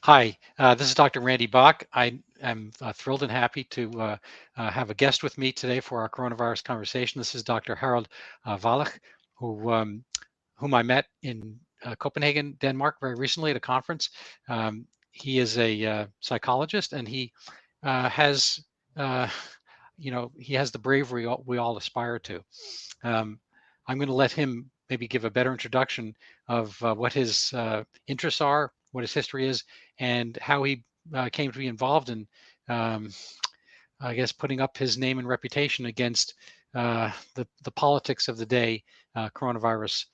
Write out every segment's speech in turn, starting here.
Hi, this is Dr. Randy Bach. I am thrilled and happy to have a guest with me today for our coronavirus conversation. This is Dr. Harald Walach, whom I met in Copenhagen, Denmark, very recently at a conference. He is a psychologist, and he has, uh, he has the bravery we all aspire to. I'm going to let him maybe give a better introduction of what his interests are, what his history is, and how he came to be involved in, um, I guess, putting up his name and reputation against the politics of the day, coronavirus,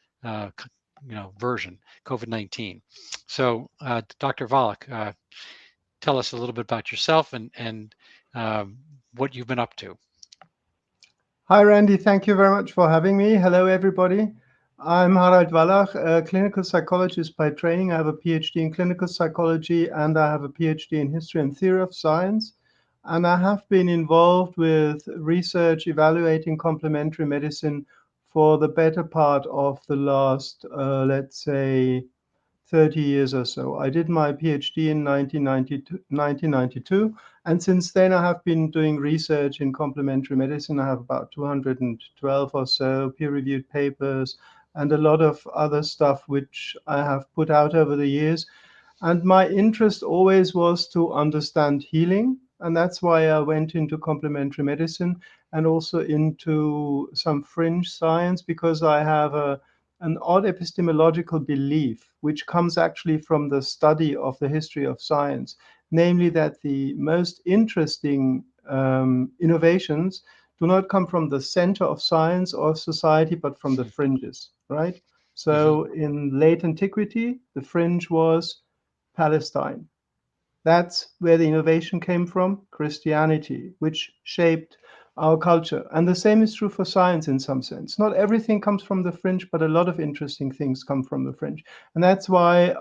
version, COVID-19. So, Dr. Volek, tell us a little bit about yourself and what you've been up to. Hi, Randy. Thank you very much for having me. Hello, everybody. I'm Harald Walach, a clinical psychologist by training. I have a PhD in clinical psychology and I have a PhD in history and theory of science. And I have been involved with research evaluating complementary medicine for the better part of the last, let's say, 30 years or so. I did my PhD in 1992, and since then I have been doing research in complementary medicine. I have about 212 or so peer-reviewed papers and a lot of other stuff which I have put out over the years. And my interest always was to understand healing, and that's why I went into complementary medicine and also into some fringe science because I have an odd epistemological belief, which comes actually from the study of the history of science, namely that the most interesting innovations do not come from the center of science or society, but from the fringes, right? Mm-hmm. So in late antiquity, the fringe was Palestine. That's where the innovation came from, Christianity, which shaped our culture. And the same is true for science in some sense. Not everything comes from the fringe, but a lot of interesting things come from the fringe. And that's why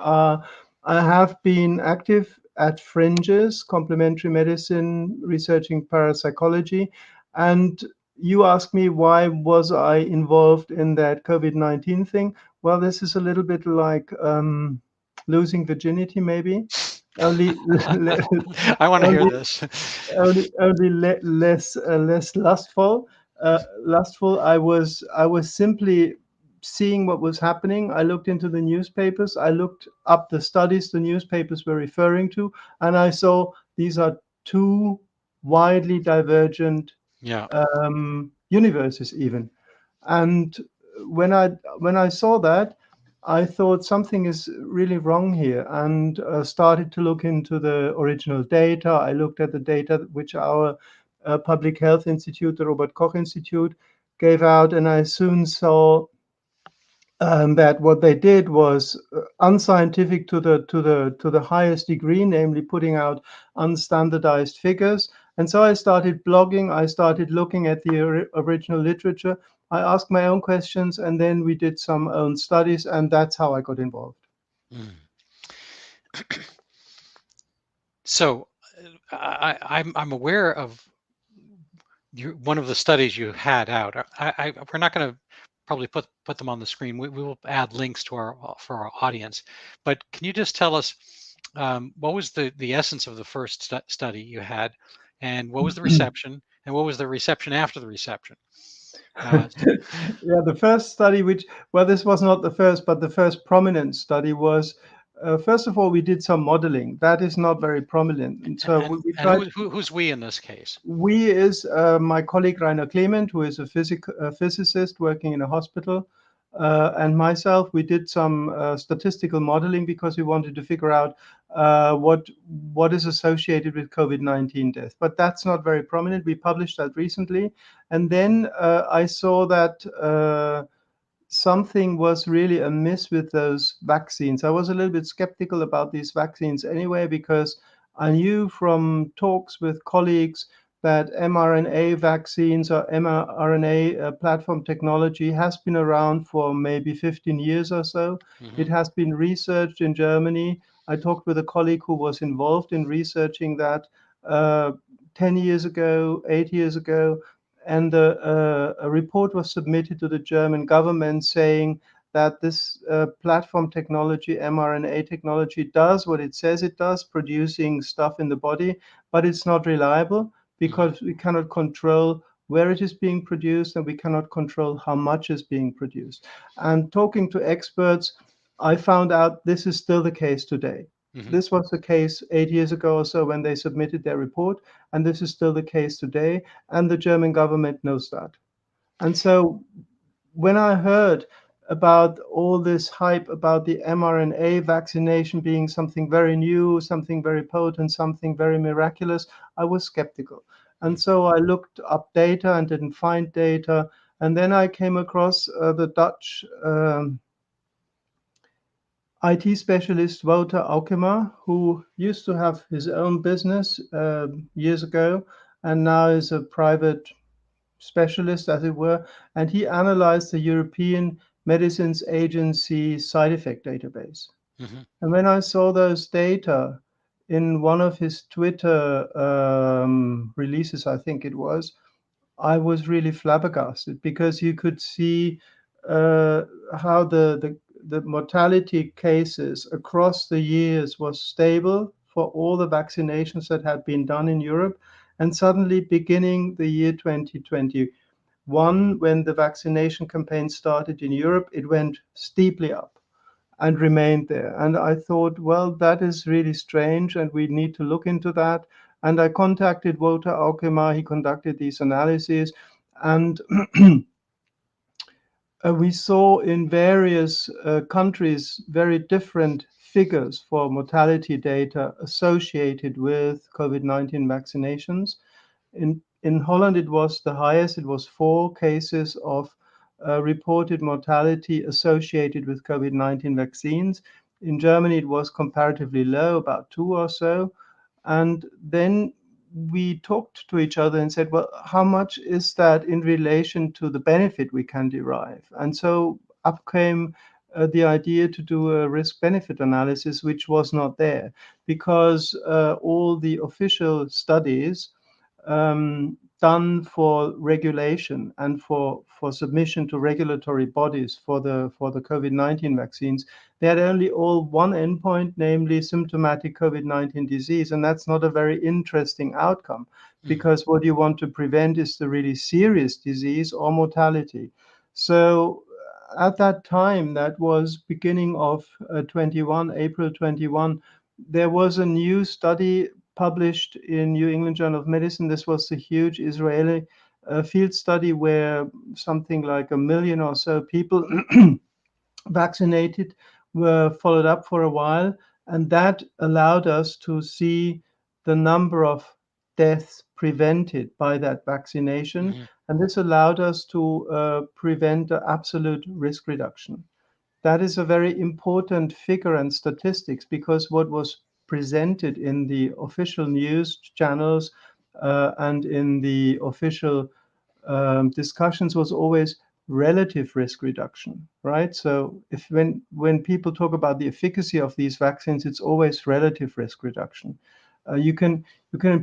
I have been active at fringes, complementary medicine, researching parapsychology. And you asked me why was I involved in that COVID-19 thing? Well, this is a little bit like losing virginity, maybe only I want to hear only this. less lustful. Lustful. I was simply seeing what was happening. I looked into the newspapers. I looked up the studies the newspapers were referring to, and I saw these are two widely divergent Yeah. universes even. And when I saw that, I thought something is really wrong here, and started to look into the original data. I looked at the data which our public health institute, the Robert Koch Institute, gave out, and I soon saw that what they did was unscientific to the highest degree, namely putting out unstandardized figures. And so I started blogging. I started looking at the original literature. I asked my own questions, and then we did some own studies, and that's how I got involved. Mm. So I'm aware of one of the studies you had out. We're not going to probably put them on the screen. We will add links to our for our audience. But can you just tell us what was the essence of the first study you had, and what was the reception, and what was the reception after the reception? Uh, Yeah, the first study, which, well, this was not the first, but the first prominent study was, first of all, we did some modeling. That is not very prominent. And so we and tried. who's we in this case? We is my colleague Rainer Clement, who is a physicist working in a hospital, and myself. We did some statistical modeling because we wanted to figure out what is associated with COVID-19 death. But that's not very prominent. We published that recently, and then I saw that. Something was really amiss with those vaccines. I was a little bit skeptical about these vaccines anyway, because I knew from talks with colleagues that mRNA vaccines or mRNA platform technology has been around for maybe 15 years or so. Hmm. It has been researched in Germany. I talked with a colleague who was involved in researching that uh, 10 years ago, 8 years ago, and a report was submitted to the German government saying that this platform technology, mRNA technology, does what it says it does, producing stuff in the body, but it's not reliable because we cannot control where it is being produced and we cannot control how much is being produced. And talking to experts, I found out this is still the case today. This was the case 8 years ago or so when they submitted their report, and this is still the case today, and the German government knows that. And so when I heard about all this hype about the mRNA vaccination being something very new, something very potent, something very miraculous, I was skeptical. And so I looked up data and didn't find data. And then I came across the Dutch IT specialist Wouter Aukema, who used to have his own business years ago and now is a private specialist, as it were, and he analyzed the European Medicines Agency side effect database. And when I saw those data in one of his Twitter releases, I think it was, I was really flabbergasted because you could see how the mortality cases across the years was stable for all the vaccinations that had been done in Europe. And suddenly, beginning the year 2021, when the vaccination campaign started in Europe, it went steeply up and remained there. And I thought, well, that is really strange, and we need to look into that. And I contacted Wouter Aukema. He conducted these analyses, and we saw in various countries very different figures for mortality data associated with COVID-19 vaccinations. In Holland, it was the highest. It was 4 cases of reported mortality associated with COVID-19 vaccines. In Germany, it was comparatively low, about 2 or so. And then we talked to each other and said, well, how much is that in relation to the benefit we can derive? And so up came the idea to do a risk-benefit analysis, which was not there because all the official studies done for regulation and for submission to regulatory bodies for the COVID-19 vaccines, they had only all one endpoint, namely symptomatic COVID-19 disease, and that's not a very interesting outcome because what you want to prevent is the really serious disease or mortality. So at that time, that was beginning of 21, April 21, there was a new study published in New England Journal of Medicine. This was a huge Israeli field study where something like 1 million or so people vaccinated were followed up for a while, and that allowed us to see the number of deaths prevented by that vaccination, and this allowed us to prevent the absolute risk reduction. That is a very important figure and statistics because what was presented in the official news channels and in the official discussions was always relative risk reduction, right? So if when people talk about the efficacy of these vaccines, it's always relative risk reduction. You can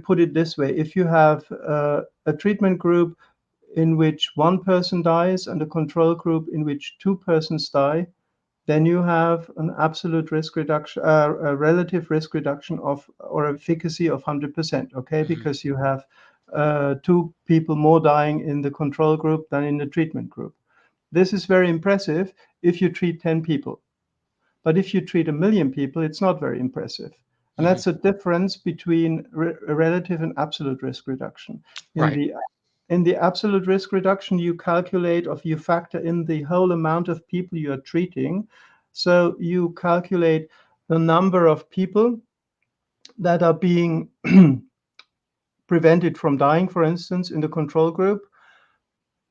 put it this way: if you have a treatment group in which one person dies and a control group in which 2 persons die, then you have an absolute risk reduction, a relative risk reduction of or efficacy of 100%. Okay, because you have 2 people more dying in the control group than in the treatment group. This is very impressive if you treat 10 people, but if you treat 1 million people, it's not very impressive. And that's a difference between relative and absolute risk reduction. In the absolute risk reduction, you calculate or you factor in the whole amount of people you are treating. So you calculate the number of people that are being prevented from dying, for instance, in the control group,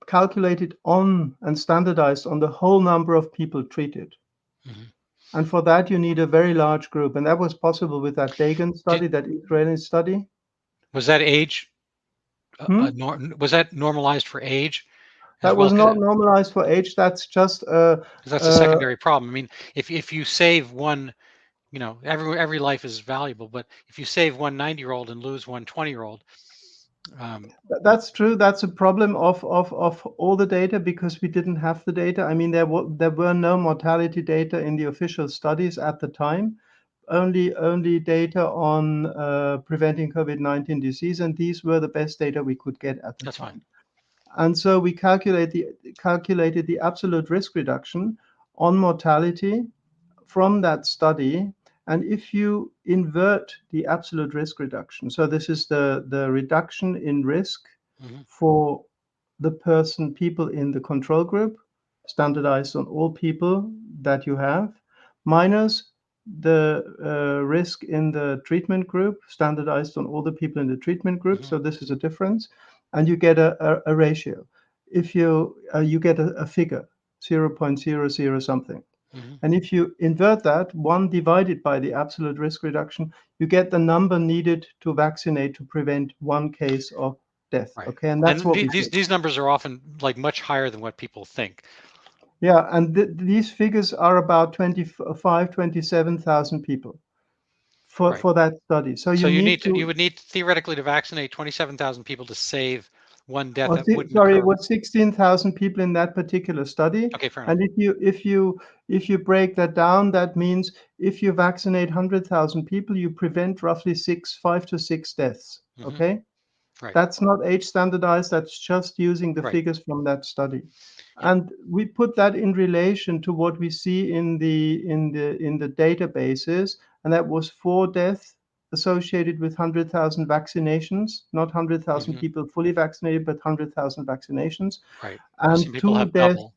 calculated on and standardized on the whole number of people treated. And for that, you need a very large group. And that was possible with that Dagon study, that Israeli study. Was that age? Was that normalized for age? That was not normalized for age. That's just because that's a secondary problem. I mean, if you save one, you know, every life is valuable, but if you save one 90-year-old and lose one 20-year-old, That's true. That's a problem of all the data because we didn't have the data. I mean, there were no mortality data in the official studies at the time. Only data on preventing COVID-19 disease, and these were the best data we could get at the That's time. fine. And so we calculated the absolute risk reduction on mortality from that study. And if you invert the absolute risk reduction, so this is the reduction in risk Hmm. for the people in the control group, standardized on all people that you have, minus the risk in the treatment group, standardized on all the people in the treatment group. Hmm. So this is a difference, and you get a ratio. If you get a figure, 0.00 something. Hmm. And if you invert that, 1 divided by the absolute risk reduction, you get the number needed to vaccinate to prevent 1 case of death. Right. Okay, and that's And what we did. these numbers are often like much higher than what people think. Yeah, and these figures are about 27,000 people Right. for that study. So So you need you to, would need theoretically to vaccinate 27,000 people to save one death or that wouldn't sorry, it occur. was 16,000 people in that particular study. Okay, fair enough. And if you break that down, that means if you vaccinate 100,000 people, you prevent roughly 5 to 6 deaths. Hmm. Okay. Right. That's not age standardized, that's just using the Right. figures from that study. Yeah. And we put that in relation to what we see in the databases, and that was 4 deaths associated with 100,000 vaccinations, not 100,000 Hmm. people fully vaccinated, but 100,000 vaccinations, Right. Because and some people 2 have deaths double.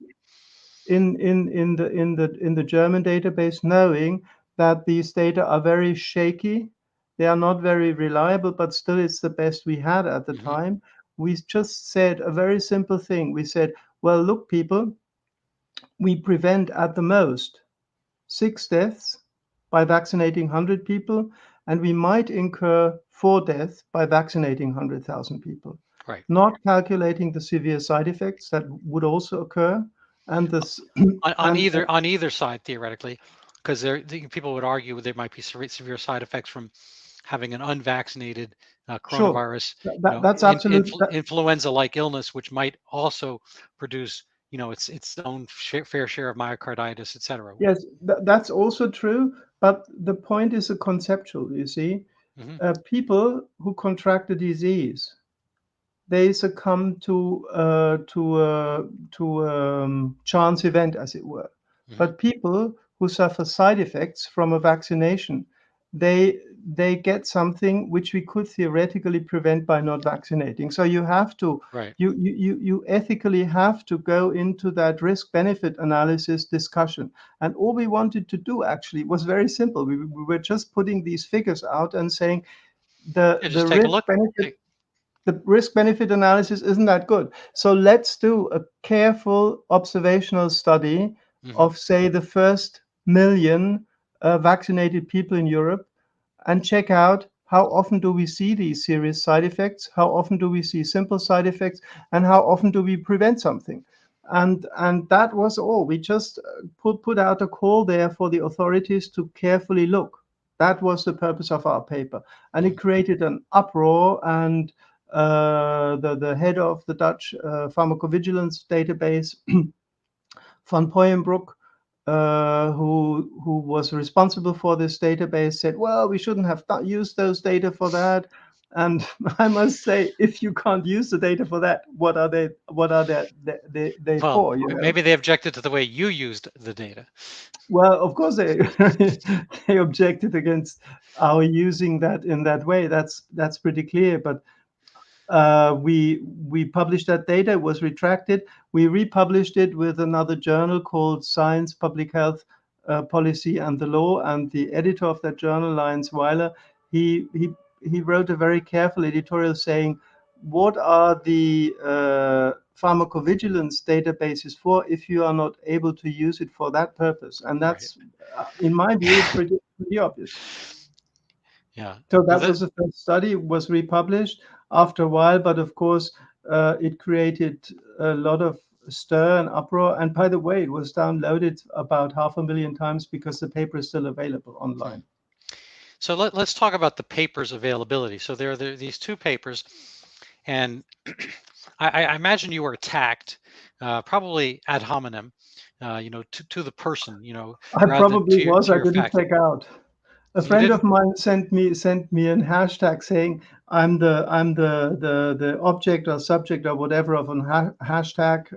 in the German database, knowing that these data are very shaky. They are not very reliable, but still it's the best we had at the Hmm. time. We just said a very simple thing. We said, well, look, people, we prevent at the most 6 deaths by vaccinating 100 people, and we might incur 4 deaths by vaccinating 100,000 people, Right. not calculating the severe side effects that would also occur, and this and On either side theoretically, because people would argue there might be severe side effects from having an unvaccinated sure, coronavirus, that's absolute. influenza-like illness, which might also produce, its own fair share of myocarditis, etc. Yes, that's also true. But the point is a conceptual. You see, Hmm. people who contract the disease, they succumb to chance event, as it were. Hmm. But people who suffer side effects from a vaccination, they they get something which we could theoretically prevent by not vaccinating. So you have to Right. you ethically have to go into that risk benefit analysis discussion. And all we wanted to do actually was very simple. We were just putting these figures out and saying the Yeah, the just take a risk look. benefit the risk benefit analysis isn't that good. So let's do a careful observational study Hmm. of, say, the first million vaccinated people in Europe and check out how often do we see these serious side effects, how often do we see simple side effects, and how often do we prevent something. And that was all. We just put out a call there for the authorities to carefully look. That was the purpose of our paper, and it Hmm. created an uproar. And the head of the Dutch pharmacovigilance database, Van Poyenbroek, who was responsible for this database, said, "Well, we shouldn't have used those data for that." And I must say, if you can't use the data for that, what are they? What are they Well, for? maybe they objected to the way you used the data. Well, of course they they objected against our using that in that way. That's pretty clear. But we published that data. It was retracted. We republished it with another journal called Science, Public Health, Policy, and the Law. And the editor of that journal, Lyons Weiler, he he he wrote a very careful editorial saying, "What are the pharmacovigilance databases for if you are not able to use it for that purpose?" And Right. that's, in my view, pretty obvious. Yeah. So Well, that was the first study, was republished after a while, but of course, it created a lot of stir and uproar. And by the way, it was downloaded about 500,000 times because the paper is still available hmm. online. So let's talk about the paper's availability. So there are these two papers, and I imagine you were attacked, probably ad hominem, to the person, I rather than probably was. to I your didn't fact. check out. A You friend of didn't. mine sent me an hashtag saying I'm the object or subject or whatever of an hashtag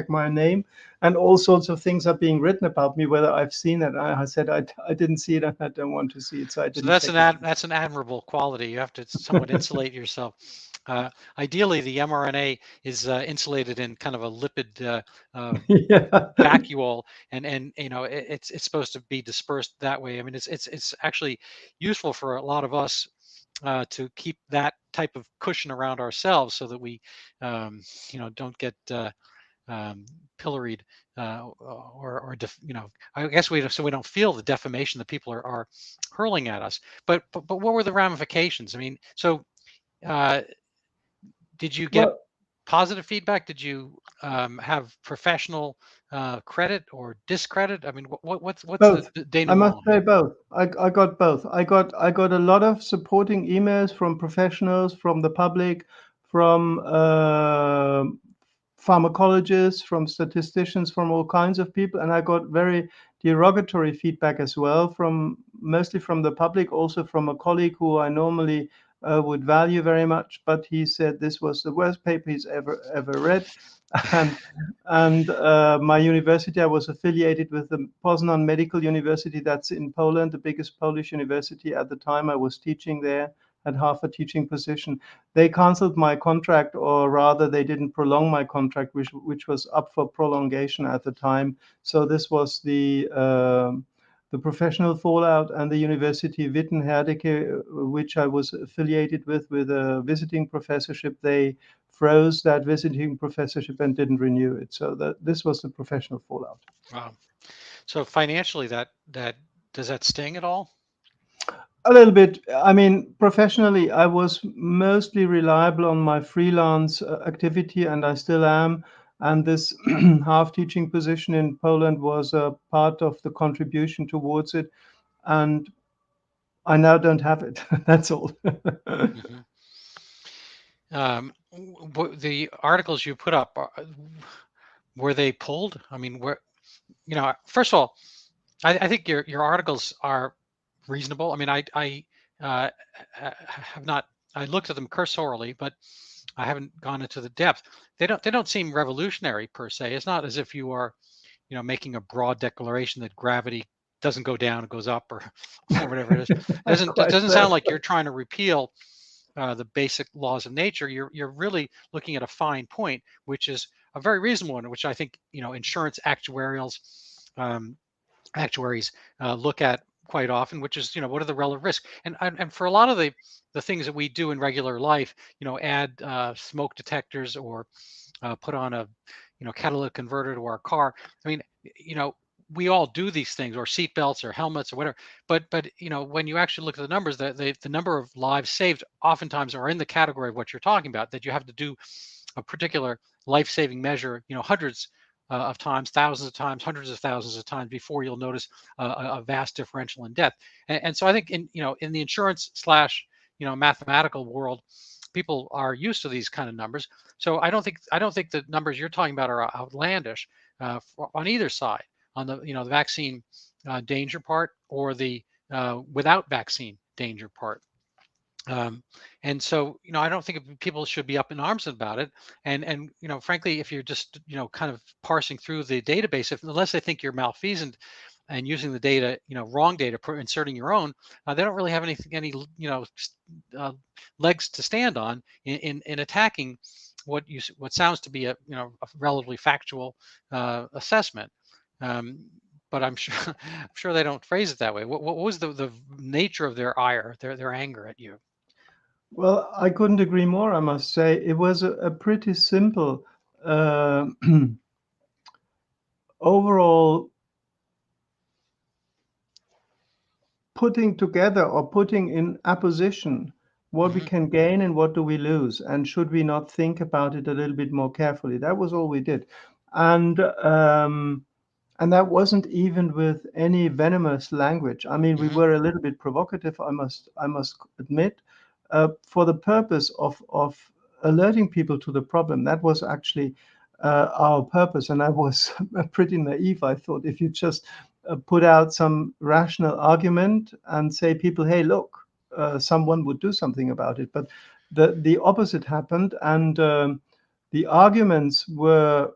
my name, and all sorts of things are being written about me. Whether I've seen it, I said I didn't see it and I don't want to see it, so I So didn't check it out. that's an admirable quality. You have to somewhat insulate yourself. Ideally, the mRNA is insulated in kind of a lipid Yeah. vacuole, and it's supposed to be dispersed that way. I mean, it's actually useful for a lot of us to keep that type of cushion around ourselves so that we don't get um, pilloried, I guess so we don't feel the defamation that people are hurling at us. But what were the ramifications? I mean, so uh, did you get Well, positive feedback? Did you have professional credit or discredit? I mean, what's the both. I must denouement say here? both. I got both. I got a lot of supporting emails from professionals, from the public, from pharmacologists, from statisticians, from all kinds of people, and I got very derogatory feedback as well, from mostly from the public, also from a colleague who I normally would value very much, but he said this was the worst paper he's ever read, and my university, I was affiliated with the Poznan Medical University, that's in Poland, the biggest Polish university at the time. I was teaching there, had half a teaching position. They canceled my contract, or rather, they didn't prolong my contract, which was up for prolongation at the time. So this was the professional fallout, and the University of Witten-Herdecke, which I was affiliated with a visiting professorship. They froze that visiting professorship and didn't renew it. So that this was the professional fallout. Wow. So financially, that does that sting at all? A little bit. I mean, professionally, I was mostly reliable on my freelance activity, and I still am. And this half teaching position in Poland was a part of the contribution towards it. And I now don't have it. That's all. Hmm. The articles you put up, were they pulled? I mean, first of all, I think your articles are reasonable. I mean, uh, have not. I looked at them cursorily, but I haven't gone into the depth. They don't seem revolutionary per se. It's not as if you are, making a broad declaration that gravity doesn't go down, it goes up, or or whatever it is. It Quite doesn't sound so. like you're trying to repeal the basic laws of nature. You're really looking at a fine point, which is a very reasonable one, which I think insurance um, actuaries look at quite often, which is what are the relative risks, and for a lot of the things that we do in regular life, add smoke detectors or put on a catalytic converter to our car. I mean, we all do these things, or seat belts or helmets or whatever. But when you actually look at the numbers, the number of lives saved oftentimes are in the category of what you're talking about. That you have to do a particular life-saving measure, hundreds of times, thousands of times, hundreds of thousands of times before you'll notice a vast differential in death. And so I think in the insurance slash mathematical world, people are used to these kind of numbers. So I don't think the numbers you're talking about are outlandish on either side, on the vaccine danger part or the without vaccine danger part. Um, and so, I don't think people should be up in arms about it. And frankly, if you're just kind of parsing through the database, unless they think you're malfeasant and using the data, wrong data, inserting your own, they don't really have any uh, legs to stand on in attacking what sounds to be a relatively factual assessment. Um, but I'm sure I'm sure they don't phrase it that way. What was the nature of their ire, their anger at you? Well, I couldn't agree more, I must say. It was a pretty simple uh, overall putting together or putting in apposition what we Hmm. can gain and what do we lose, and should we not think about it a little bit more carefully. That was all we did, and um, and that wasn't even with any venomous language. I mean, we Hmm. were a little bit provocative, I must admit, for the purpose of alerting people to the problem. That was actually our purpose. And I was pretty naive. I thought if you just put out some rational argument and say people, hey, look, someone would do something about it. But the opposite happened, and the arguments were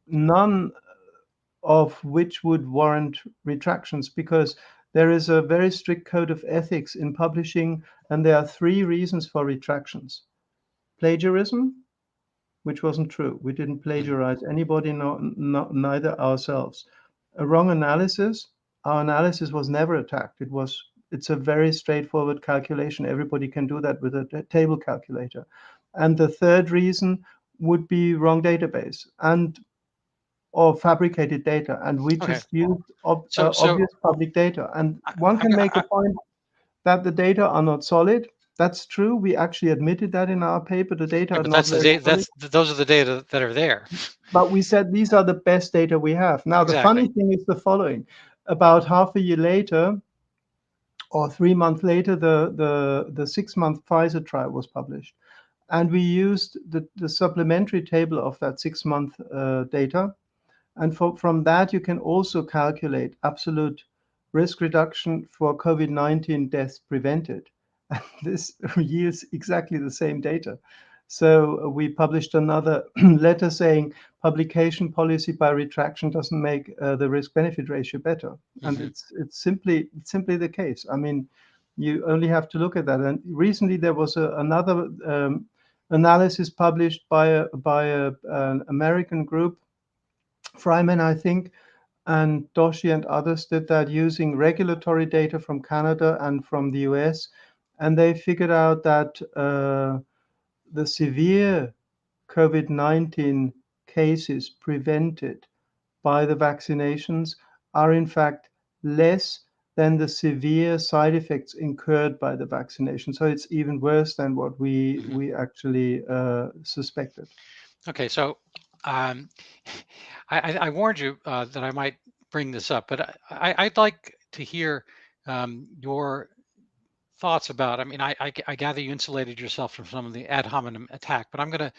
none of which would warrant retractions, because there is a very strict code of ethics in publishing, and there are three reasons for retractions: plagiarism, which wasn't true. We didn't plagiarize anybody, neither ourselves. A wrong analysis. Our analysis was never attacked. It's a very straightforward calculation. Everybody can do that with a table calculator. And the third reason would be wrong database or fabricated data. And we Okay. just used So obvious public data. And one can make a point that the data are not solid. That's true. We actually admitted that in our paper. The data yeah, are but not that's the very data. solid. Those are the data that are there. But we said these are the best data we have. Now, the funny Exactly. thing is the following. About half a year later, or 3 months later, the 6-month Pfizer trial was published. And we used the supplementary table of that 6-month data. And from that, you can also calculate absolute risk reduction for COVID-19 deaths prevented. And this yields exactly the same data. So we published another letter saying publication policy by retraction doesn't make the risk-benefit ratio better. And Hmm. it's simply the case. I mean, you only have to look at that. And recently there was another analysis published by an American group, Fryman, I think, and Doshi and others did that using regulatory data from Canada and from the US. And they figured out that the severe COVID-19 cases prevented by the vaccinations are in fact less than the severe side effects incurred by the vaccination. So it's even worse than what we actually suspected. Okay, so um, I warned you that I might bring this up, but I'd like to hear your thoughts about. I mean, I gather you insulated yourself from some of the ad hominem attack, but I'm going to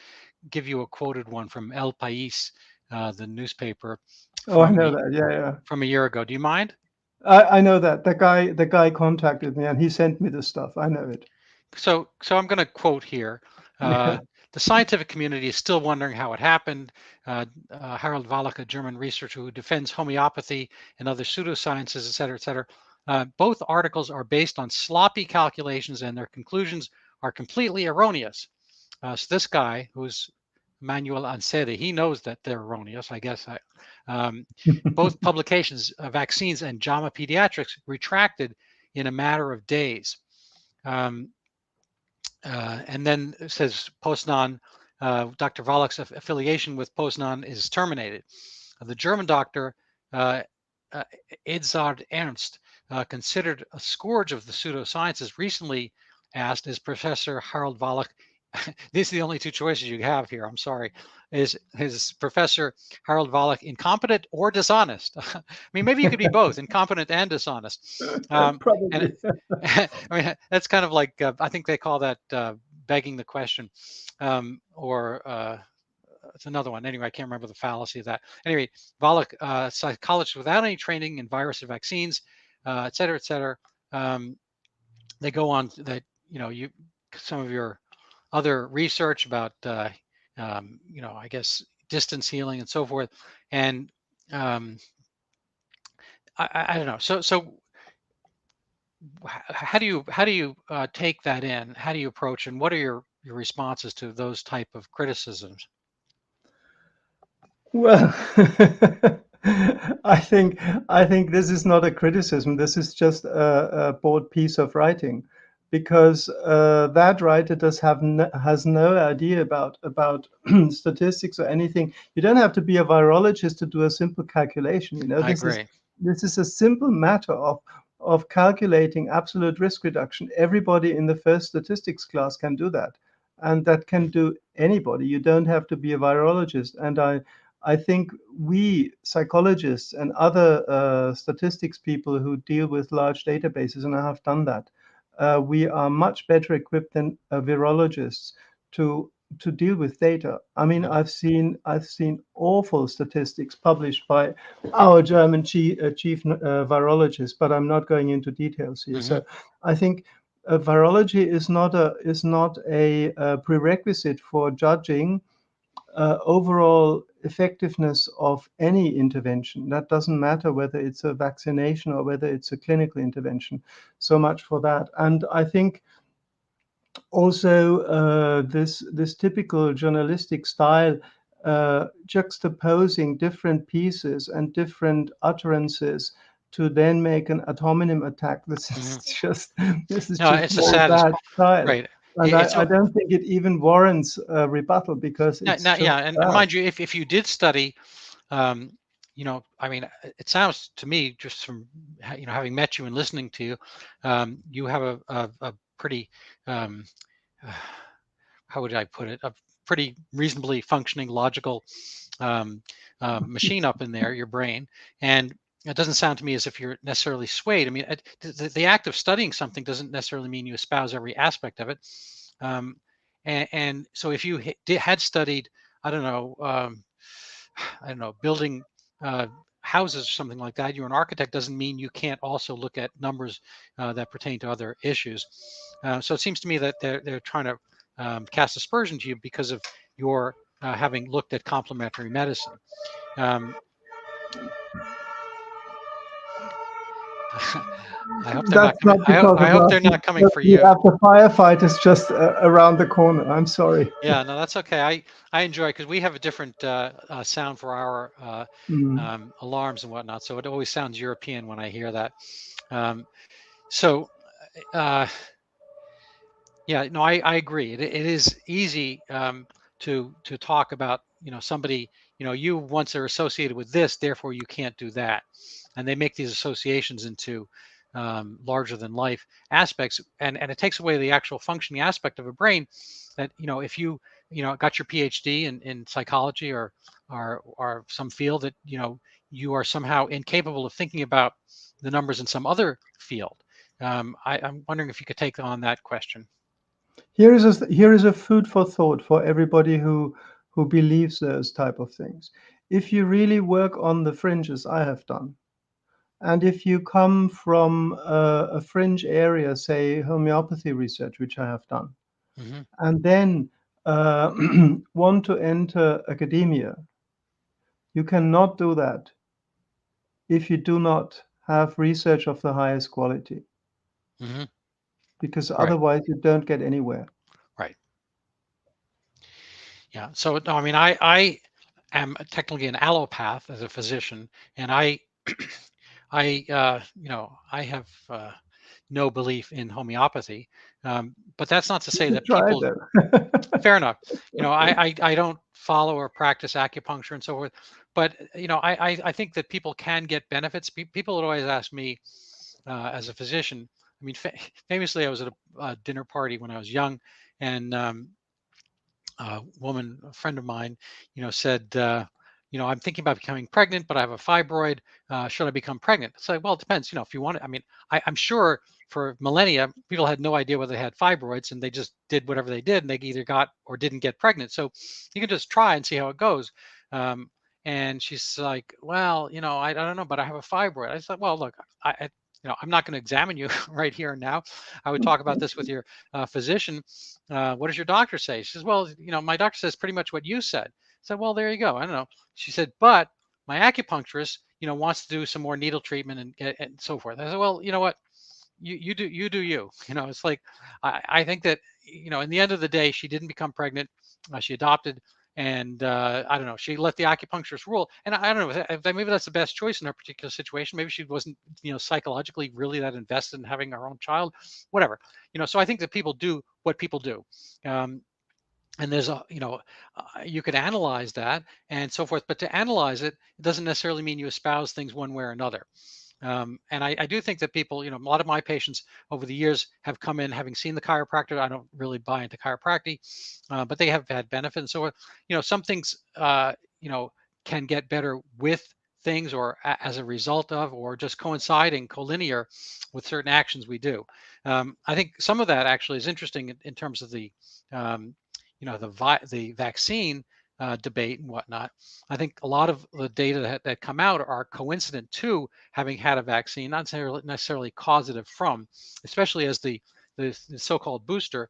give you a quoted one from El País, the newspaper Oh, I from know that. Yeah, yeah. from a year ago. Do you mind? I know that. The guy contacted me and he sent me the stuff. I know it. So I'm going to quote here. Yeah. The scientific community is still wondering how it happened. Harald Walach, a German researcher who defends homeopathy and other pseudosciences, et cetera, both articles are based on sloppy calculations and their conclusions are completely erroneous. So this guy, who's Manuel Ansede, he knows that they're erroneous, I guess. Both publications, Vaccines and JAMA Pediatrics, retracted in a matter of days. And then it says Poznan, Dr. Wallach's affiliation with Poznan is terminated. The German doctor, Edzard Ernst, considered a scourge of the pseudosciences, recently asked, is Professor Harald Walach, these are the only two choices you have here, I'm sorry, is Professor Harald Walach incompetent or dishonest? I mean, maybe you could be both, incompetent and dishonest. And Probably. I mean, that's kind of like, I think they call that begging the question, or it's another one. Anyway, I can't remember the fallacy of that. Anyway, Walach, psychologist without any training in virus and vaccines, et cetera, et cetera. They go on that, some of your other research about, I guess, distance healing and so forth. And I don't know. So how do you take that in? How do you approach, and what are your responses to those type of criticisms? Well, I think this is not a criticism. This is just a bold piece of writing, because that writer has no idea about statistics or anything. You don't have to be a virologist to do a simple calculation. I This is agree. a simple matter of calculating absolute risk reduction. Everybody in the first statistics class can do that, and that can do anybody. You don't have to be a virologist. And I think we psychologists and other statistics people who deal with large databases, and I have done that, we are much better equipped than virologists to deal with data. I mean, I've seen awful statistics published by our German chief virologist, but I'm not going into details here. Mm-hmm. So I think virology is not a prerequisite for judging overall effectiveness of any intervention. That doesn't matter whether it's a vaccination or whether it's a clinical intervention. So much for that. And I think also this typical journalistic style, juxtaposing different pieces and different utterances to then make an ad hominem attack. This is just No, it's the all saddest. bad style. Right. And It's I don't think it even warrants a rebuttal because it's just yeah, and bad. mind you, if you did study, um, I mean, it sounds to me, just from having met you and listening to you, you have a pretty um, how would I put it, a pretty reasonably functioning logical um, machine up in there, your brain, and it doesn't sound to me as if you're necessarily swayed. I mean, the act of studying something doesn't necessarily mean you espouse every aspect of it. Um, and so if you had studied, I don't know, building houses or something like that, you're an architect, doesn't mean you can't also look at numbers that pertain to other issues. So it seems to me that they're trying to cast aspersion to you because of your having looked at complementary medicine. Um, I hope they're not That's coming. not because I of hope us. they're not coming Just for the you. after firefight is just around the corner. I'm sorry. Yeah, no, that's okay. I enjoy, because we have a different sound for our Mm. alarms and whatnot, so it always sounds European when I hear that. Um, so, uh, yeah, no, I agree. It is easy to talk about somebody, you once are associated with this, therefore you can't do that, and they make these associations into larger than life aspects, and it takes away the actual functioning aspect of a brain. That if you got your PhD in psychology or some field that you are somehow incapable of thinking about the numbers in some other field. I'm wondering if you could take on that question. Here is a food for thought for everybody who believes those type of things. If you really work on the fringes, I have done, and if you come from a fringe area, say homeopathy research, which I have done, Hmm. and then want to enter academia, you cannot do that if you do not have research of the highest quality, Hmm. because Right. otherwise you don't get anywhere. Right. Yeah. So no, I mean, I am technically an allopath as a physician, and I have no belief in homeopathy. But that's not to You say should that try people. though. Fair enough. I don't follow or practice acupuncture and so forth, but I think that people can get benefits. People would always ask me as a physician. I mean, famously, I was at a dinner party when I was young, and a woman, a friend of mine, said, I'm thinking about becoming pregnant, but I have a fibroid. Should I become pregnant? It's like, well, it depends. If you want it, I mean, I'm sure for millennia, people had no idea whether they had fibroids, and they just did whatever they did, and they either got or didn't get pregnant. So you can just try and see how it goes. Um, and she's like, well, I don't know, but I have a fibroid. I said, well, look, I'm not going to examine you right here and now. I would talk about this with your physician. What does your doctor say? She says, well, my doctor says pretty much what you said. I said, well, there you go. I don't know. She said, but my acupuncturist, wants to do some more needle treatment and so forth. I said, well, you know what? You do you. It's like I think that in the end of the day, she didn't become pregnant. She adopted, and I don't know. She let the acupuncturist rule, and I don't know. Maybe that's the best choice in her particular situation. Maybe she wasn't psychologically really that invested in having her own child. Whatever. So I think that people do what people do. Um, and there's you could analyze that and so forth, but to analyze it doesn't necessarily mean you espouse things one way or another. And I do think that people, a lot of my patients over the years have come in having seen the chiropractor. I don't really buy into chiropractic, but they have had benefit. And so, some things, can get better with things, or as a result of, or just coinciding collinear with certain actions we do. I think some of that actually is interesting in terms of the the vaccine debate and whatnot. I think a lot of the data that come out are coincident to having had a vaccine, not necessarily causative from, especially as the so-called booster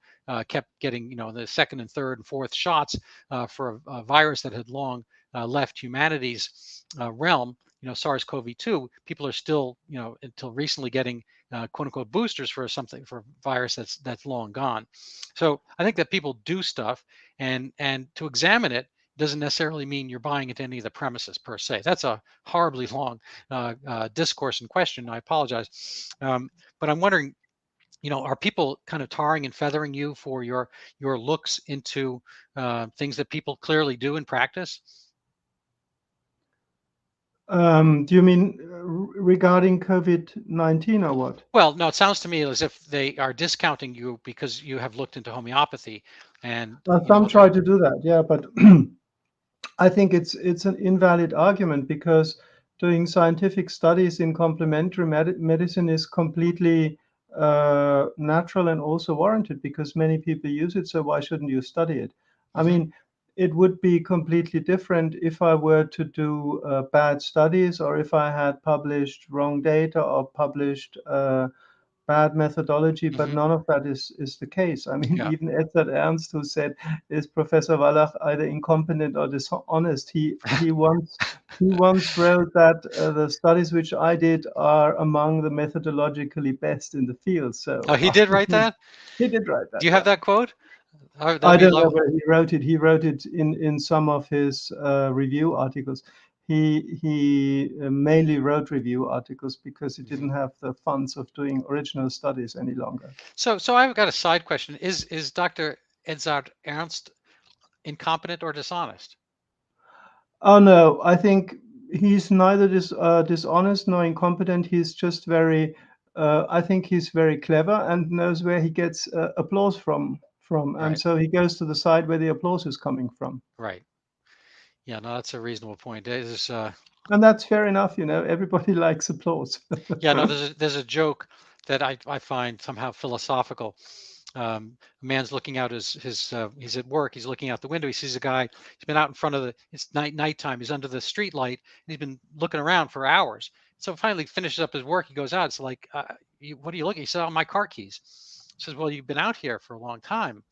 kept getting, the second and third and fourth shots for a virus that had long left humanity's realm. SARS-CoV-2. People are still, until recently, getting "quote unquote" boosters for a virus that's long gone. So I think that people do stuff, and to examine it doesn't necessarily mean you're buying into any of the premises per se. That's a horribly long discourse and question. I apologize, but I'm wondering, are people kind of tarring and feathering you for your looks into things that people clearly do in practice? Do you mean regarding COVID-19 or what? Well, no, it sounds to me as if they are discounting you because you have looked into homeopathy, and Some try to do that, yeah, but I think it's an invalid argument, because doing scientific studies in complementary medicine is completely natural and also warranted, because many people use it. So why shouldn't you study it? I mean, it would be completely different if I were to do bad studies, or if I had published wrong data or published bad methodology, but none of that is the case. I mean, Yeah. even Edzard Ernst, who said, "Is Professor Walach either incompetent or dishonest?" He once wrote that the studies which I did are among the methodologically best in the field. So Oh, he did write that? he did write that. Do you have that quote? I That'd be don't know lovely. where he wrote it. He wrote it in some of his review articles. He mainly wrote review articles because he didn't have the funds of doing original studies any longer. So I've got a side question. Is Dr. Edzard Ernst incompetent or dishonest? Oh no, I think he's neither dishonest nor incompetent. He's just very. I think he's very clever and knows where he gets applause from, and Right. so he goes to the side where the applause is coming from. Right. Yeah, no, that's a reasonable point. And that's fair enough, everybody likes applause. Yeah, no, there's a joke that I find somehow philosophical. A man's looking out he's at work, he's looking out the window, he sees a guy, he's been out in front of it's nighttime, he's under the street light, and he's been looking around for hours. So finally finishes up his work, he goes out, it's like, what are you looking? He said, "Oh, my car keys." He says, "Well, you've been out here for a long time.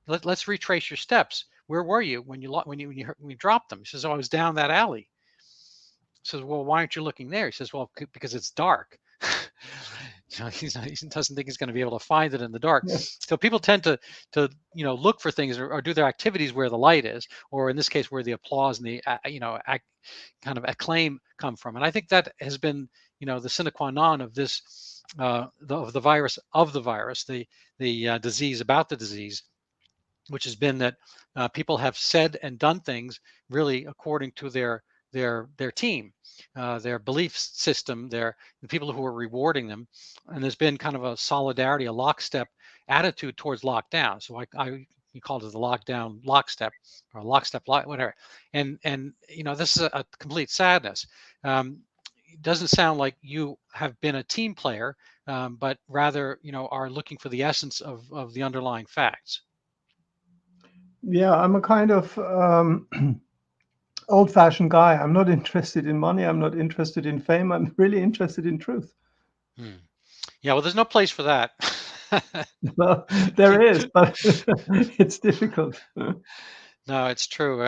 Let's retrace your steps. Where were you when you dropped them?" He says, "Oh, I was down that alley." Says, "Well, why aren't you looking there?" He says, "Well, because it's dark." He doesn't think he's going to be able to find it in the dark. Yeah. So people tend to look for things, or do their activities where the light is, or in this case where the applause and the kind of acclaim come from. And I think that has been the sine qua non of this the virus, the disease about the disease, which has been that people have said and done things really according to their team, their belief system, the people who are rewarding them, and there's been kind of a solidarity, a lockstep attitude towards lockdown. So you called it the lockdown lockstep, or lockstep whatever, and this is a complete sadness. It doesn't sound like you have been a team player, but rather are looking for the essence of the underlying facts. Yeah, I'm a kind of old-fashioned guy. I'm not interested in money. I'm not interested in fame. I'm really interested in truth. Yeah, well, there's no place for that. Well, there is, but it's difficult. No, it's true.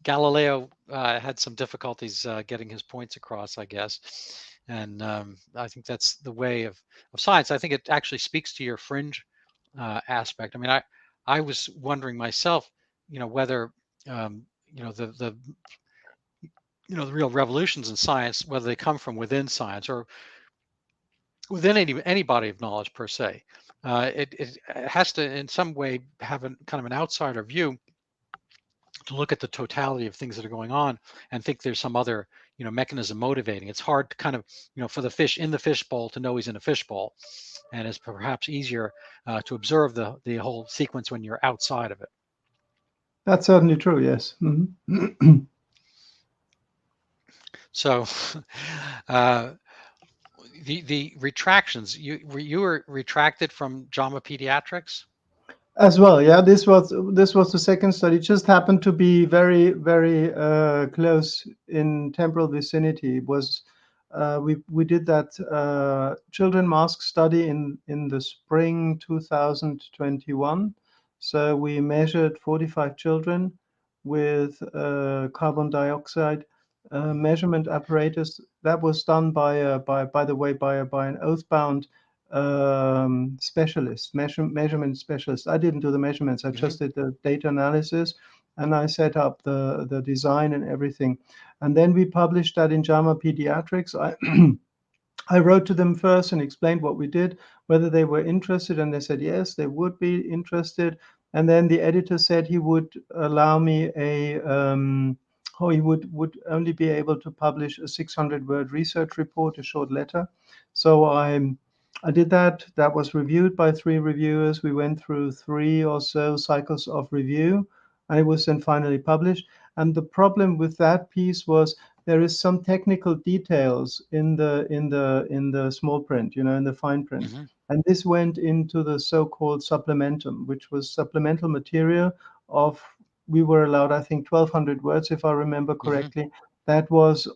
Galileo had some difficulties getting his points across, I guess. And I think that's the way of science. I think it actually speaks to your fringe aspect. I mean, I was wondering myself, whether the real revolutions in science, whether they come from within science or within any body of knowledge per se. It has to in some way have kind of an outsider view to look at the totality of things that are going on and think there's some other mechanism motivating. It's hard to kind of for the fish in the fishbowl to know he's in a fishbowl, and it's perhaps easier to observe the whole sequence when you're outside of it. That's certainly true, yes. Mm-hmm. So uh, the retractions, you were retracted from JAMA Pediatrics? As well, yeah. This was the second study. It just happened to be very, very close in temporal vicinity. It was we did that children mask study in the spring 2021. So we measured 45 children with carbon dioxide measurement apparatus. That was done by the way by an oath-bound specialist, measurement specialist. I didn't do the measurements. I Hmm. just did the data analysis, and I set up the design and everything. And then we published that in JAMA Pediatrics. I wrote to them first and explained what we did, whether they were interested, and they said yes, they would be interested. And then the editor said he would allow me he would only be able to publish a 600-word research report, a short letter. So I did that. That was reviewed by 3 reviewers. We went through 3 or so cycles of review, and it was then finally published. And the problem with that piece was there is some technical details in the small print, in the fine print. Hmm. And this went into the so-called supplementum, which was supplemental material of, we were allowed, I think, 1,200 words, if I remember Hmm. correctly. That was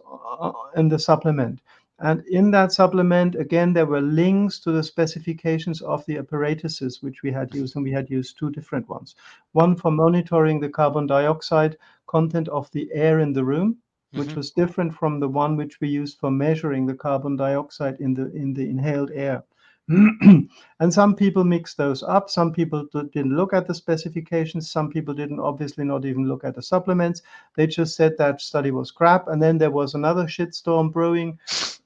in the supplement. And in that supplement, again, there were links to the specifications of the apparatuses which we had used, and we had used 2 different ones. One for monitoring the carbon dioxide content of the air in the room, which Hmm. was different from the one which we used for measuring the carbon dioxide in the inhaled air. And some people mixed those up. Some people didn't look at the specifications. Some people didn't, obviously, not even look at the supplements. They just said that study was crap. And then there was another shitstorm brewing.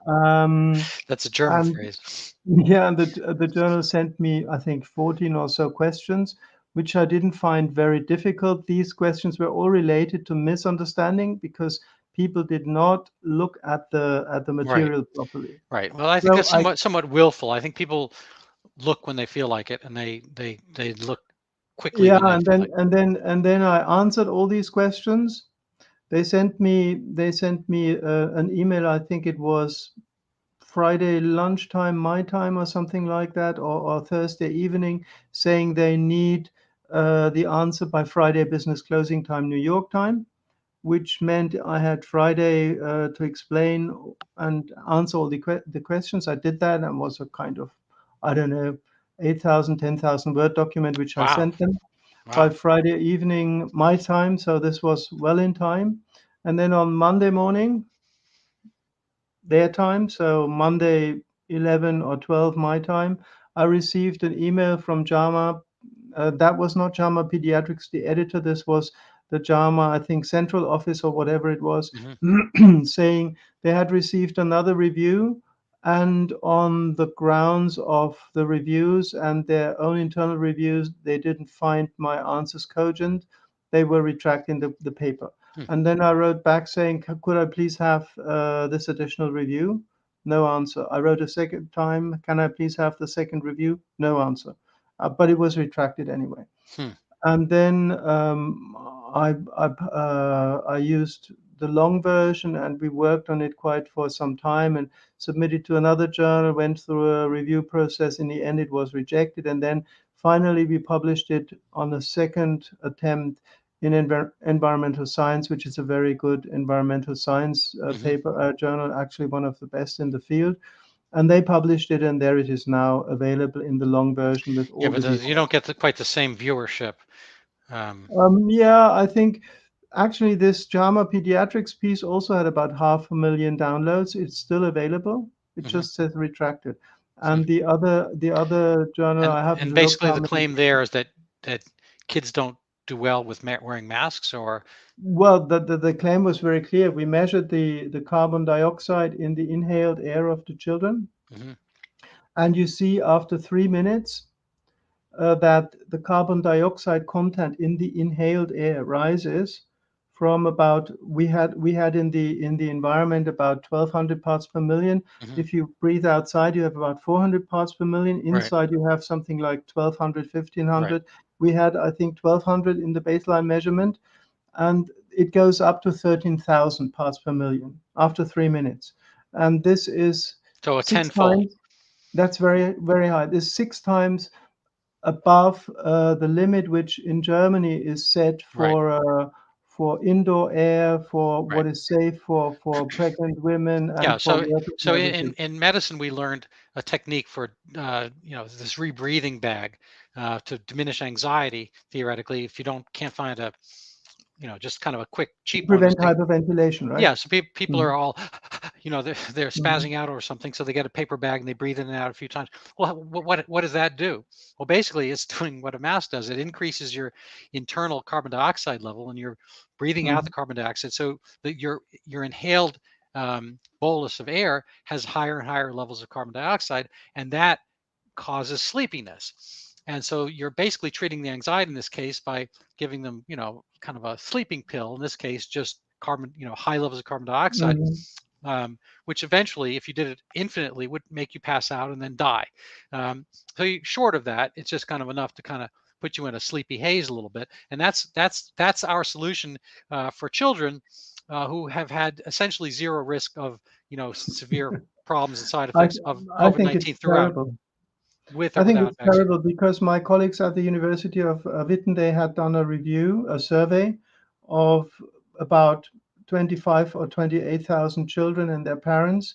That's a German And phrase. yeah, and the journal sent me, I think, 14 or so questions, which I didn't find very difficult. These questions were all related to misunderstanding because people did not look at the Right, material properly. right. Well, I think So that's somewhat willful. I think people look when they feel like it, and they look quickly yeah, when they and feel then like. I answered all these questions. They sent me an email. I think it was Friday lunchtime, my time, or something like that, or Thursday evening, saying they need the answer by Friday business closing time, New York time, which meant I had Friday to explain and answer all the questions. I did that, and was a kind of, I don't know, 8,000, 10,000 word document, which I Wow, sent them by wow. Friday evening, my time. So this was well in time. And then on Monday morning, their time, so Monday 11 or 12 my time, I received an email from JAMA. That was not JAMA Pediatrics, the editor. This was the JAMA, I think, central office or whatever it was, Hmm. saying they had received another review. And on the grounds of the reviews and their own internal reviews, they didn't find my answers cogent. They were retracting the paper. Hmm. And then I wrote back saying, could I please have this additional review? No answer. I wrote a second time, can I please have the second review? No answer. But it was retracted anyway. Hmm. And then I used the long version, and we worked on it quite for some time and submitted to another journal, went through a review process. In the end, it was rejected. And then finally, we published it on a second attempt in Environmental Science, which is a very good environmental science Hmm. paper journal, actually one of the best in the field. And they published it, and there it is now available in the long version with Yeah, all but the you details. don't get quite the same viewership. Um, Yeah, I think actually this JAMA Pediatrics piece also had about 500,000 downloads. It's still available. It mhm. just says retracted. Hmm. And the other journal, I And haven't looked basically how the many. claim there is that kids don't do well with wearing masks, or. Well, the claim was very clear. We measured the carbon dioxide in the inhaled air of the children, Mhm. and you see after 3 minutes that the carbon dioxide content in the inhaled air rises from about, we had in the environment about 1,200 parts per million. Mhm. If you breathe outside, you have about 400 parts per million. Right, Inside, you have something like 1,200, right. 1,500. We had, I think, 1,200 in the baseline measurement, and it goes up to 13,000 parts per million after 3 minutes. And this is So a 6 times, tenfold. that's very, very high. This is 6 times above the limit which in Germany is set Right. for indoor air, for Right. what is safe for pregnant women Yeah. and for So workers and so everything. in medicine we learned a technique for this rebreathing bag to diminish anxiety theoretically if you can't find a just kind of a quick To cheap one is prevent hyperventilation, right? yeah, so people Mm, are all, they're mm, spazzing out or something, so they get a paper bag and they breathe in and out a few times. Well, what does that do? Well, basically, it's doing what a mask does. It increases your internal carbon dioxide level, and you're breathing out the mm, carbon dioxide, so that your inhaled bolus of air has higher and higher levels of carbon dioxide, and that causes sleepiness. And so you're basically treating the anxiety in this case by giving them, kind of a sleeping pill. In this case, just carbon, high levels of carbon dioxide, mm. which eventually, if you did it infinitely, would make you pass out and then die. Short of that, it's just kind of enough to kind of put you in a sleepy haze a little bit. And that's our solution for children who have had essentially zero risk of, severe problems and side I effects of I think it's COVID-19 throughout, terrible. with or I think without it's vaccine. terrible because my colleagues at the University of Witten, they had done a review, a survey of about 25 or 28,000 children and their parents,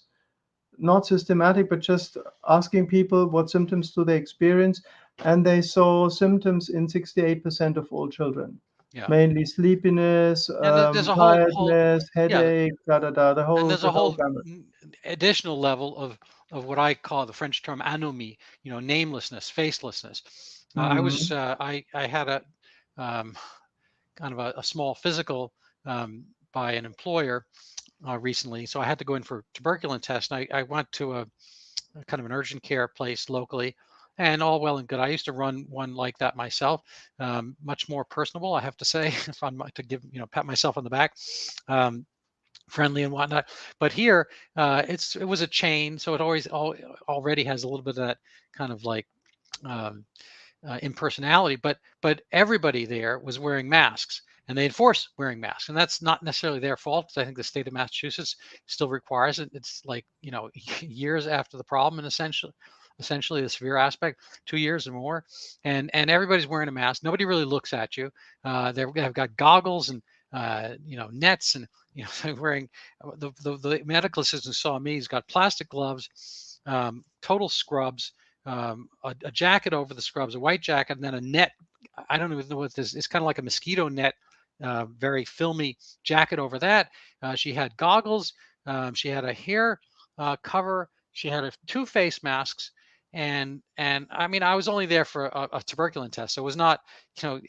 not systematic, but just asking people what symptoms do they experience. And they saw symptoms in 68% of all children, Yeah, mainly sleepiness, and there's a whole tiredness, yeah, headache, da da da, and there's the a whole whole gamut. additional level of what I call the French term anomie, namelessness, facelessness. Mhm. I had a um, kind of a small physical by an employer recently, so I had to go in for tuberculin test. And I went to a kind of an urgent care place locally, and all well and good. I used to run one like that myself, much more personable, I have to say, if I'm to give pat myself on the back. Um, Friendly and whatnot. But here, it was a chain, so it already has a little bit of that kind of like um, impersonality. But everybody there was wearing masks, and they enforce wearing masks, and that's not necessarily their fault. I think the state of Massachusetts still requires it. It's like years after the problem, and essentially the severe aspect, 2 years or more, and everybody's wearing a mask. Nobody really looks at you. They've got goggles and nets, and wearing the medical assistant saw me. He's got plastic gloves, total scrubs, a jacket over the scrubs, a white jacket, and then a net. I don't even know what this is. It's kind of like a mosquito net, very filmy jacket over that. She had goggles. She had a hair cover. She had two face masks. And I mean, I was only there for a tuberculin test, so it was not,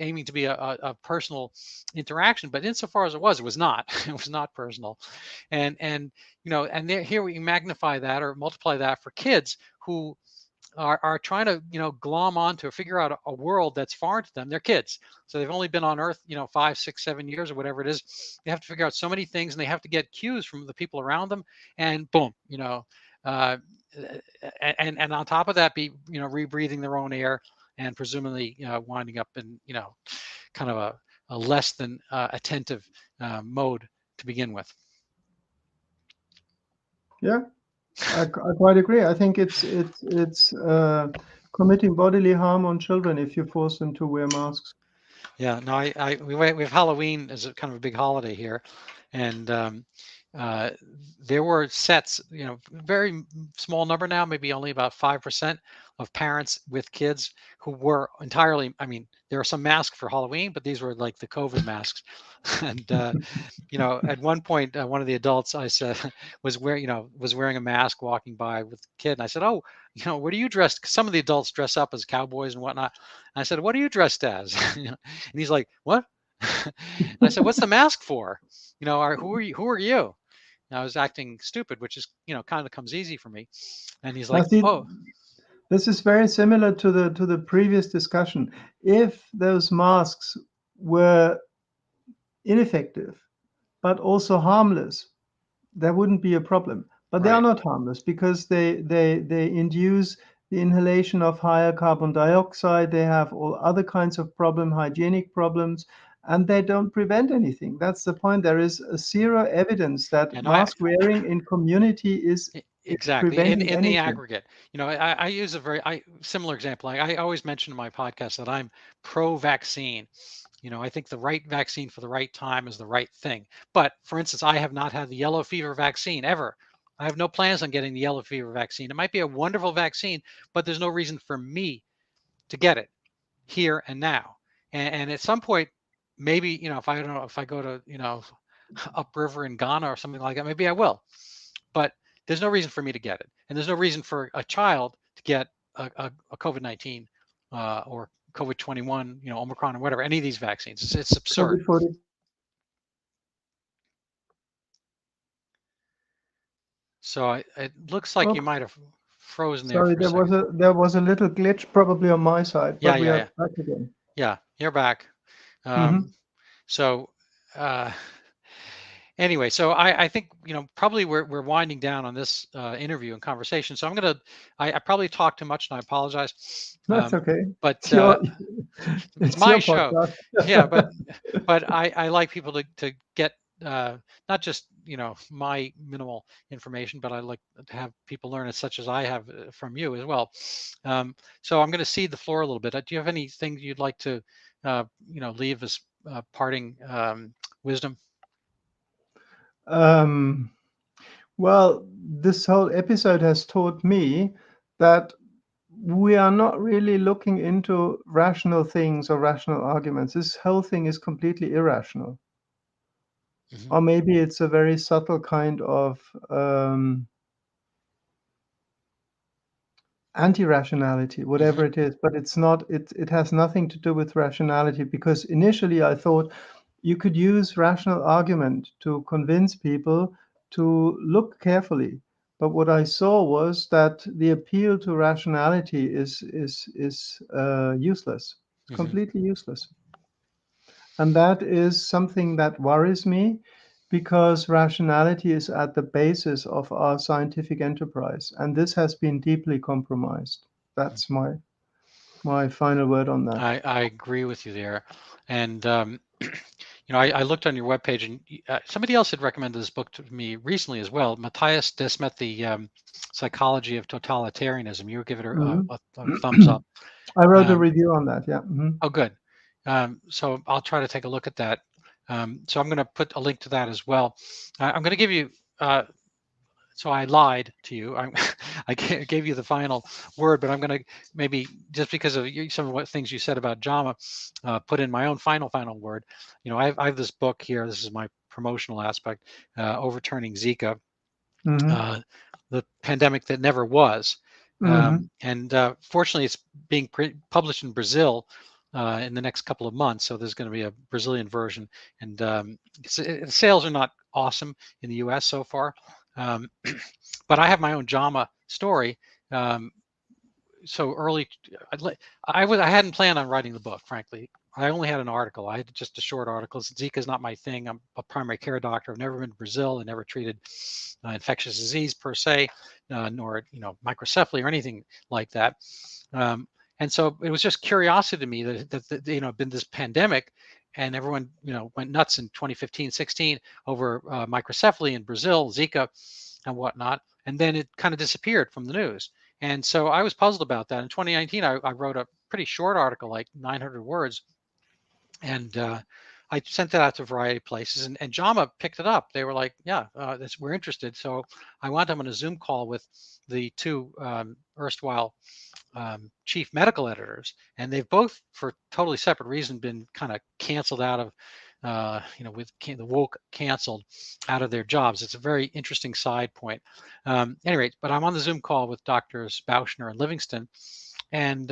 aiming to be a personal interaction. But insofar as it was not. It was not personal. And and here we magnify that or multiply that for kids who are trying to glom onto or figure out a world that's foreign to them. They're kids, so they've only been on Earth 5, 6, 7 years or whatever it is. They have to figure out so many things, and they have to get cues from the people around them, and boom, uh, and on top of that, be rebreathing their own air, and presumably winding up in kind of a less than attentive mode to begin with. Yeah, I quite agree. I think it's committing bodily harm on children if you force them to wear masks. Yeah, no, we have Halloween as a kind of a big holiday here, and uh, there were sets, very small number now, maybe only about 5% of parents with kids who were entirely. I mean, there are some masks for Halloween, but these were like the COVID masks, and at one point, one of the adults I said was wearing a mask walking by with the kid, and I said, "Oh, what are you dressed?" 'Cause some of the adults dress up as cowboys and whatnot. And I said, "What are you dressed as?" And he's like, "What?" And I said, "What's the mask for? Who are you? Who are you?" And I was acting stupid, which is kind of comes easy for me. And he's Now, like, see, "Oh, this is very similar to the previous discussion. If those masks were ineffective but also harmless, there wouldn't be a problem. But they are right, not harmless because they induce the inhalation of higher carbon dioxide. They have all other kinds of hygienic problems, and they don't prevent anything. That's the point. There is zero evidence that And mask wearing in community is exactly preventing in the anything. aggregate, I use a very similar example. I always mention in my podcast that I'm pro-vaccine. I think the right vaccine for the right time is the right thing. But for instance, I have not had the yellow fever vaccine ever. I have no plans on getting the yellow fever vaccine. It might be a wonderful vaccine, but there's no reason for me to get it here and now. And at some point, maybe, if I don't know, if I go to, upriver in Ghana or something like that, maybe I will. But there's no reason for me to get it. And there's no reason for a child to get a COVID-19 or COVID-21, Omicron or whatever, any of these vaccines. It's absurd. COVID-40. So it looks like you Oh, might have frozen there sorry, for a second. there was a little glitch probably on my side, Yeah, but we yeah, are yeah. back again. Yeah, you're back. Mm-hmm. So uh, anyway, so I think probably we're winding down on this interview and conversation. So I probably talked too much, and I apologize. That's okay. But It's your it's it's my your show. podcast. Yeah, but I like people to get not just my minimal information, but I like to have people learn as such as I have from you as well. So I'm going to cede the floor a little bit. Do you have anything you'd like to leave as parting wisdom? Um, well, this whole episode has taught me that we are not really looking into rational things or rational arguments. This whole thing is completely irrational. Hmm. Or maybe it's a very subtle kind of anti-rationality, Hmm. whatever it is, but it's not, it has nothing to do with rationality, because initially I thought you could use rational argument to convince people to look carefully. But what I saw was that the appeal to rationality is useless, Hmm. completely useless. And that is something that worries me, because rationality is at the basis of our scientific enterprise, and this has been deeply compromised. That's my final word on that. I agree with you there, and I looked on your webpage, and somebody else had recommended this book to me recently as well. Matthias Desmet, the Psychology of Totalitarianism. You were giving it Mhm. a thumbs up. I wrote a Um, review on that. Yeah. Mhm. oh, good. So I'll try to take a look at that. So I'm going to put a link to that as well. I'm going to give you. So I lied to you. I gave you the final word, but I'm going to maybe, just because of some of what things you said about JAMA, put in my own final word. I have this book here. This is my promotional aspect, Overturning Zika, Mhm. uh, the pandemic that never was. Mhm. And fortunately, it's being published in Brazil in the next couple of months. So there's going to be a Brazilian version, and sales are not awesome in the U.S. so far. Um, but I have my own JAMA story. Um, so early, I hadn't planned on writing the book, frankly. I only had an article. I had just a short article. Zika is not my thing. I'm a primary care doctor. I've never been to Brazil. I never treated infectious disease per se, nor microcephaly or anything like that. Um, and so it was just curiosity to me that been this pandemic, and everyone went nuts in 2015, 16 over microcephaly in Brazil, Zika, and whatnot, and then it kind of disappeared from the news. And so I was puzzled about that. In 2019, I wrote a pretty short article, like 900 words, and I sent that out to a variety of places, and JAMA picked it up. They were like, "Yeah, we're interested." So I wound up on a Zoom call with the two erstwhile chief medical editors, and they've both, for totally separate reasons, been kind of canceled out of, with the woke canceled out of their jobs. It's a very interesting side point. Anyway, but I'm on the Zoom call with Doctors Bauschner and Livingston, and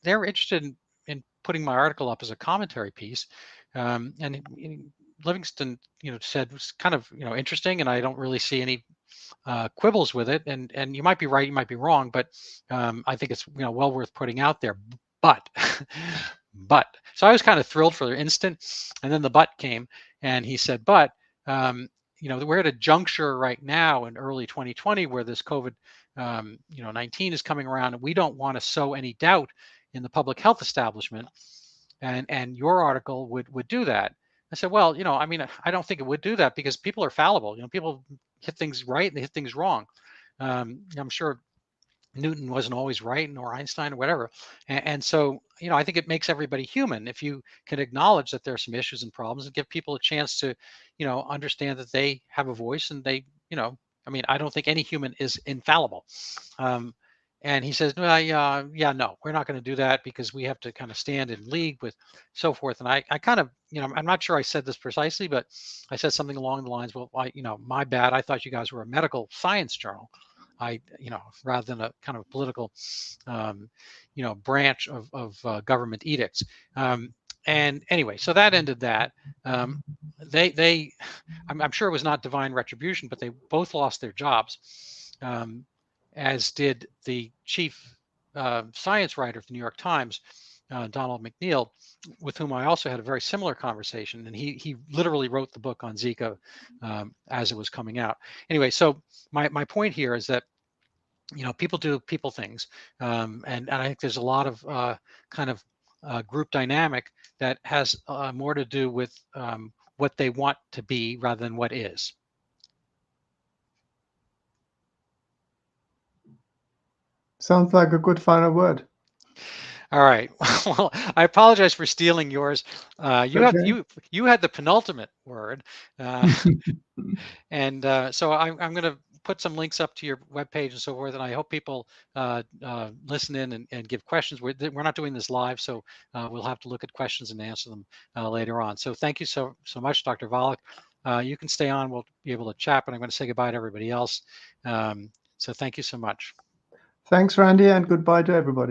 they're interested in putting my article up as a commentary piece. And Livingston, said it was kind of interesting, and I don't really see any quibbles with it. And you might be right, you might be wrong, but I think it's well worth putting out there. But but so I was kind of thrilled for the instant, and then the but came, and he said, but we're at a juncture right now in early 2020 where this COVID 19 is coming around, and we don't want to sow any doubt in the public health establishment. and your article would do that. I said, well, I mean, I don't think it would do that because people are fallible. People hit things right and they hit things wrong. I'm sure Newton wasn't always right, nor Einstein, or whatever. And so, I think it makes everybody human if you can acknowledge that there are some issues and problems and give people a chance to, understand that they have a voice and they, I mean, I don't think any human is infallible. And he says, well, yeah, no, we're not going to do that because we have to kind of stand in league with so forth. And I kind of, I'm not sure I said this precisely, but I said something along the lines, well, my bad. I thought you guys were a medical science journal. Rather than a kind of political, branch of government edicts. And anyway, so that ended that. I'm sure it was not divine retribution, but they both lost their jobs, as did the chief science writer of the New York Times, Donald McNeil, with whom I also had a very similar conversation. And he literally wrote the book on Zika as it was coming out. Anyway, so my point here is that, people do people things. And I think there's a lot of kind of group dynamic that has more to do with what they want to be rather than what is. Sounds like a good final word. All right. Well, I apologize for stealing yours. You had the penultimate word, and so I'm going to put some links up to your webpage and so forth, and I hope people listen in and give questions. We're not doing this live, so we'll have to look at questions and answer them later on. So thank you so much, Dr. Walach. You can stay on. We'll be able to chat, but I'm going to say goodbye to everybody else. So thank you so much. Thanks, Randy, and goodbye to everybody.